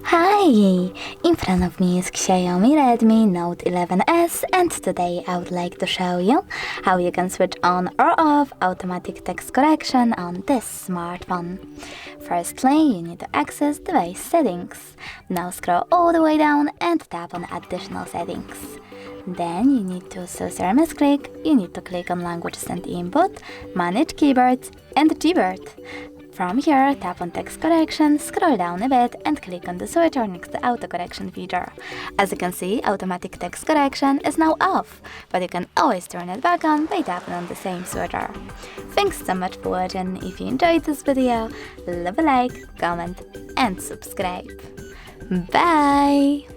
Hi! In front of me is Xiaomi Redmi Note 11s, and today I would like to show you how you can switch on or off automatic text correction on this smartphone. Firstly, you need to access device settings. Now scroll all the way down and tap on additional settings. Then you need to saucer misclick, you need to click on languages and input, manage keyboards and Gboard. From here, tap on text correction, scroll down a bit and click on the switcher next to autocorrection feature. As you can see, automatic text correction is now off, but you can always turn it back on by tapping on the same switcher. Thanks so much for watching. If you enjoyed this video, leave a like, comment and subscribe. Bye!